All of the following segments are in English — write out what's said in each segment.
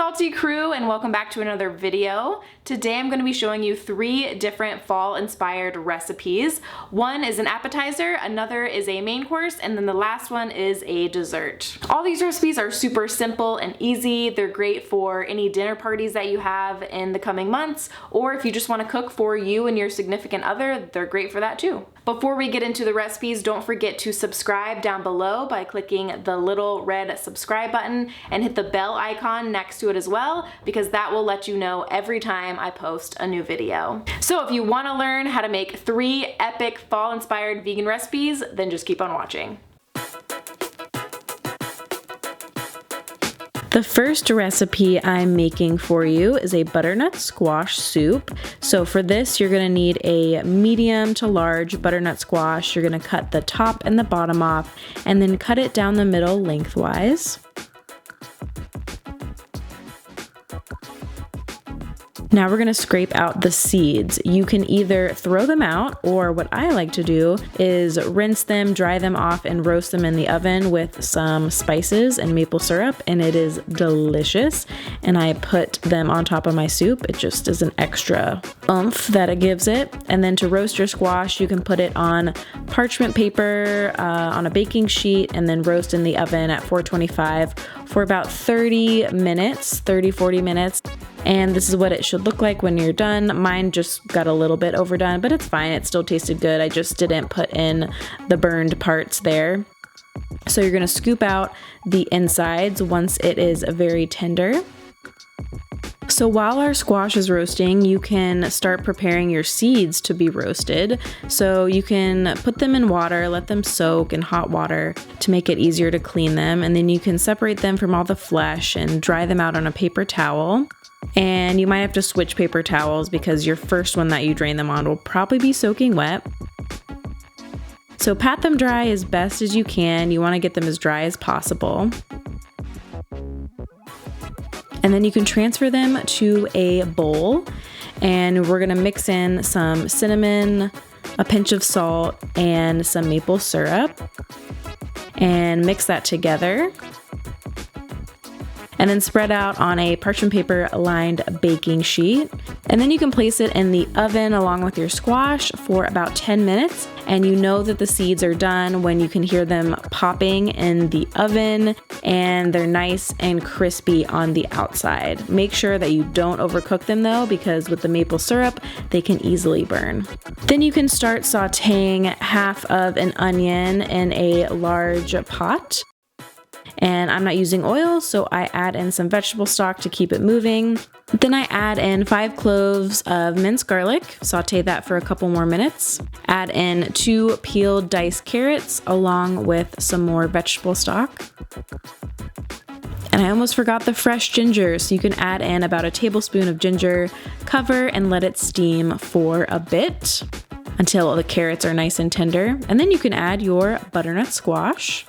Salty crew, and welcome back to another video. Today I'm going to be showing you 3 different fall inspired recipes. One is an appetizer, another is a main course, and then the last one is a dessert. All these recipes are super simple and easy. They're great for any dinner parties that you have in the coming months, or if you just want to cook for you and your significant other, they're great for that too. Before we get into the recipes, don't forget to subscribe down below by clicking the little red subscribe button and hit the bell icon next to it as well, because that will let you know every time I post a new video. So if you want to learn how to make 3 epic fall inspired vegan recipes, then just keep on watching. The first recipe I'm making for you is a butternut squash soup. So for this, you're gonna need a medium to large butternut squash. You're gonna cut the top and the bottom off and then cut it down the middle lengthwise. Now we're gonna scrape out the seeds. You can either throw them out, or what I like to do is rinse them, dry them off, and roast them in the oven with some spices and maple syrup, and it is delicious. And I put them on top of my soup. It just is an extra oomph that it gives it. And then to roast your squash, you can put it on parchment paper, on a baking sheet, and then roast in the oven at 425 for about 30 minutes, 30-40 minutes. And this is what it should look like when you're done. Mine just got a little bit overdone, but it's fine. It still tasted good. I just didn't put in the burned parts there. So you're gonna scoop out the insides once it is very tender. So while our squash is roasting, you can start preparing your seeds to be roasted. So you can put them in water, let them soak in hot water to make it easier to clean them. And then you can separate them from all the flesh and dry them out on a paper towel. And you might have to switch paper towels because your first one that you drain them on will probably be soaking wet. So pat them dry as best as you can. You want to get them as dry as possible. And then you can transfer them to a bowl, and we're gonna mix in some cinnamon, a pinch of salt, and some maple syrup, and mix that together. And then spread out on a parchment paper lined baking sheet. And then you can place it in the oven along with your squash for about 10 minutes. And you know that the seeds are done when you can hear them popping in the oven and they're nice and crispy on the outside. Make sure that you don't overcook them though, because with the maple syrup, they can easily burn. Then you can start sautéing half of an onion in a large pot. And I'm not using oil, so I add in some vegetable stock to keep it moving. Then I add in 5 cloves of minced garlic, saute that for a couple more minutes. Add in 2 peeled diced carrots along with some more vegetable stock. And I almost forgot the fresh ginger, so you can add in about a tablespoon of ginger, cover and let it steam for a bit until the carrots are nice and tender. And then you can add your butternut squash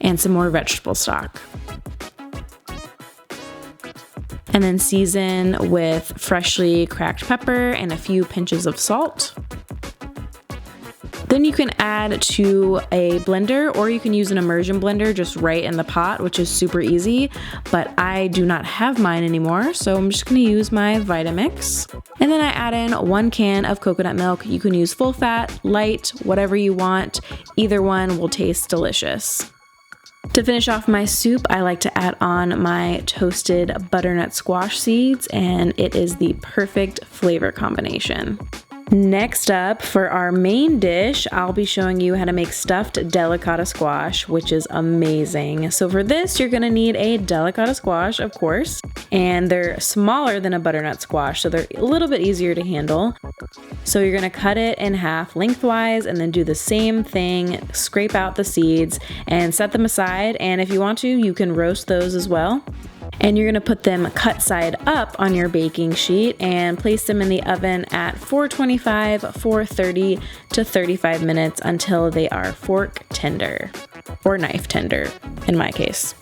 and some more vegetable stock. And then season with freshly cracked pepper and a few pinches of salt. Then you can add to a blender, or you can use an immersion blender just right in the pot, which is super easy, but I do not have mine anymore, so I'm just gonna use my Vitamix. And then I add in 1 can of coconut milk. You can use full fat, light, whatever you want. Either one will taste delicious. To finish off my soup, I like to add on my toasted butternut squash seeds, and it is the perfect flavor combination. Next up, for our main dish, I'll be showing you how to make stuffed delicata squash, which is amazing. So for this, you're gonna need a delicata squash, of course, and they're smaller than a butternut squash, so they're a little bit easier to handle. So you're gonna cut it in half lengthwise and then do the same thing, scrape out the seeds and set them aside. And if you want to, you can roast those as well. And you're gonna put them cut side up on your baking sheet and place them in the oven at 425 for 30 to 35 minutes until they are fork tender, or knife tender in my case.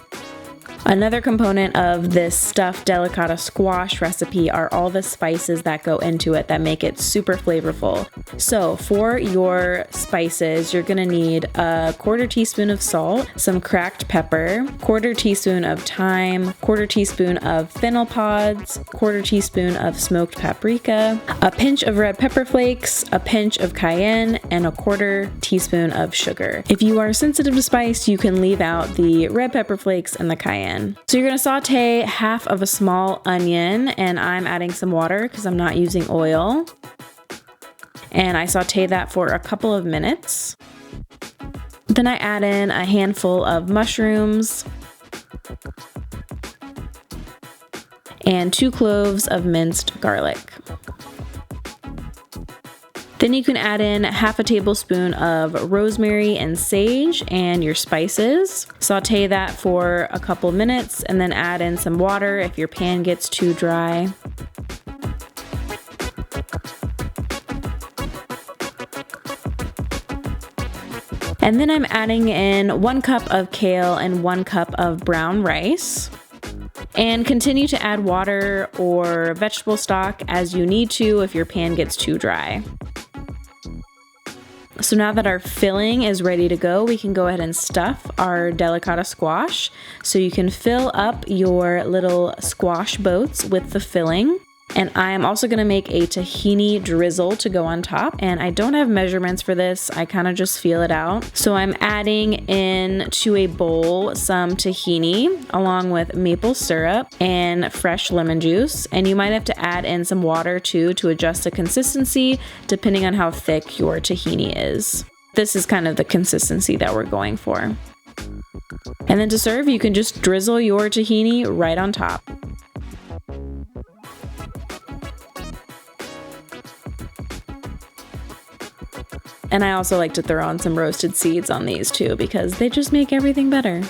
Another component of this stuffed delicata squash recipe are all the spices that go into it that make it super flavorful. So for your spices, you're gonna need a 1/4 teaspoon of salt, some cracked pepper, 1/4 teaspoon of thyme, 1/4 teaspoon of fennel pods, 1/4 teaspoon of smoked paprika, a pinch of red pepper flakes, a pinch of cayenne, and a 1/4 teaspoon of sugar. If you are sensitive to spice, you can leave out the red pepper flakes and the cayenne. So you're gonna saute half of a small onion, and I'm adding some water because I'm not using oil. And I saute that for a couple of minutes. Then I add in a handful of mushrooms and 2 cloves of minced garlic. Then you can add in half a tablespoon of rosemary and sage and your spices. Saute that for a couple minutes and then add in some water if your pan gets too dry. And then I'm adding in 1 cup of kale and 1 cup of brown rice. And continue to add water or vegetable stock as you need to if your pan gets too dry. So now that our filling is ready to go, we can go ahead and stuff our delicata squash. So you can fill up your little squash boats with the filling. And I am also gonna make a tahini drizzle to go on top. And I don't have measurements for this. I kind of just feel it out. So I'm adding in to a bowl some tahini along with maple syrup and fresh lemon juice. And you might have to add in some water too to adjust the consistency depending on how thick your tahini is. This is kind of the consistency that we're going for. And then to serve, you can just drizzle your tahini right on top. And I also like to throw on some roasted seeds on these too because they just make everything better.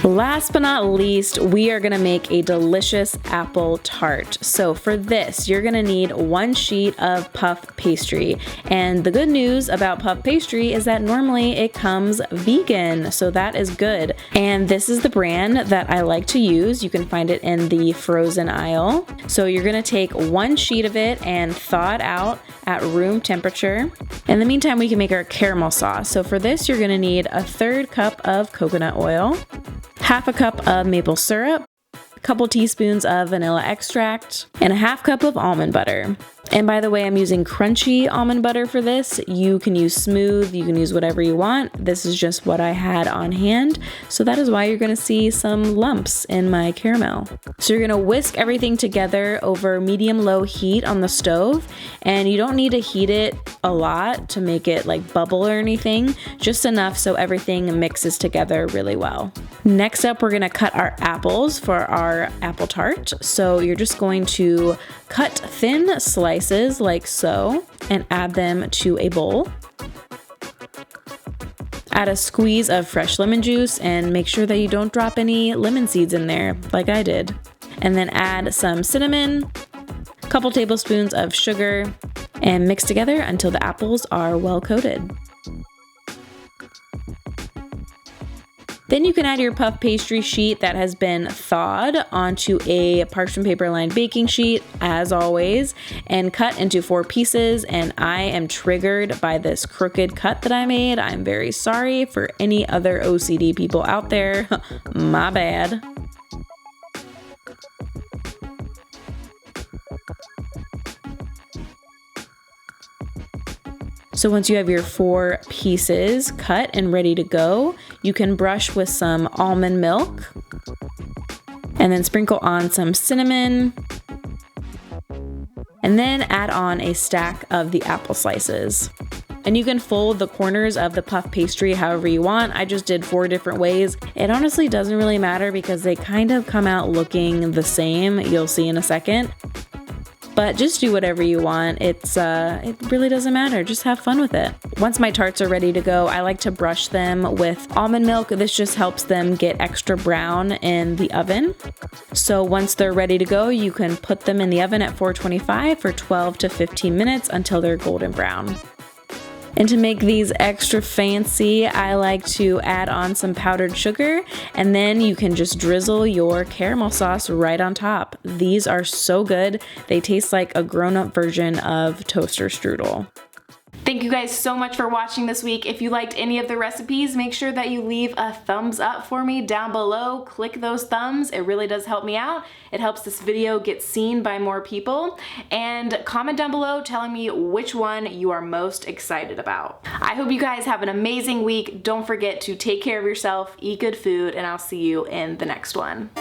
Last but not least, we are gonna make a delicious apple tart. So for this, you're gonna need 1 sheet of puff pastry. And the good news about puff pastry is that normally it comes vegan, so that is good. And this is the brand that I like to use. You can find it in the frozen aisle. So you're gonna take 1 sheet of it and thaw it out at room temperature. In the meantime, we can make our caramel sauce. So for this, you're gonna need a 1/3 cup of coconut oil, 1/2 cup of maple syrup, a couple teaspoons of vanilla extract, and a 1/2 cup of almond butter. And by the way, I'm using crunchy almond butter for this. You can use smooth, you can use whatever you want. This is just what I had on hand. So that is why you're gonna see some lumps in my caramel. So you're gonna whisk everything together over medium-low heat on the stove. And you don't need to heat it a lot to make it like bubble or anything, just enough so everything mixes together really well. Next up, we're gonna cut our apples for our apple tart. So you're just going to cut thin slices like so and add them to a bowl. Add a squeeze of fresh lemon juice and make sure that you don't drop any lemon seeds in there like I did. And then add some cinnamon, a couple tablespoons of sugar, and mix together until the apples are well coated. Then you can add your puff pastry sheet that has been thawed onto a parchment paper lined baking sheet, as always, and cut into 4 pieces. And I am triggered by this crooked cut that I made. I'm very sorry for any other OCD people out there. My bad. So once you have your 4 pieces cut and ready to go, you can brush with some almond milk and then sprinkle on some cinnamon and then add on a stack of the apple slices. And you can fold the corners of the puff pastry however you want. I just did 4 different ways. It honestly doesn't really matter because they kind of come out looking the same. You'll see in a second. But just do whatever you want. It really doesn't matter. Just have fun with it. Once my tarts are ready to go, I like to brush them with almond milk. This just helps them get extra brown in the oven. So once they're ready to go, you can put them in the oven at 425 for 12 to 15 minutes until they're golden brown. And to make these extra fancy, I like to add on some powdered sugar, and then you can just drizzle your caramel sauce right on top. These are so good. They taste like a grown-up version of toaster strudel. Thank you guys so much for watching this week. If you liked any of the recipes, make sure that you leave a thumbs up for me down below. Click those thumbs. It really does help me out. It helps this video get seen by more people. And comment down below telling me which one you are most excited about. I hope you guys have an amazing week. Don't forget to take care of yourself, eat good food, and I'll see you in the next one.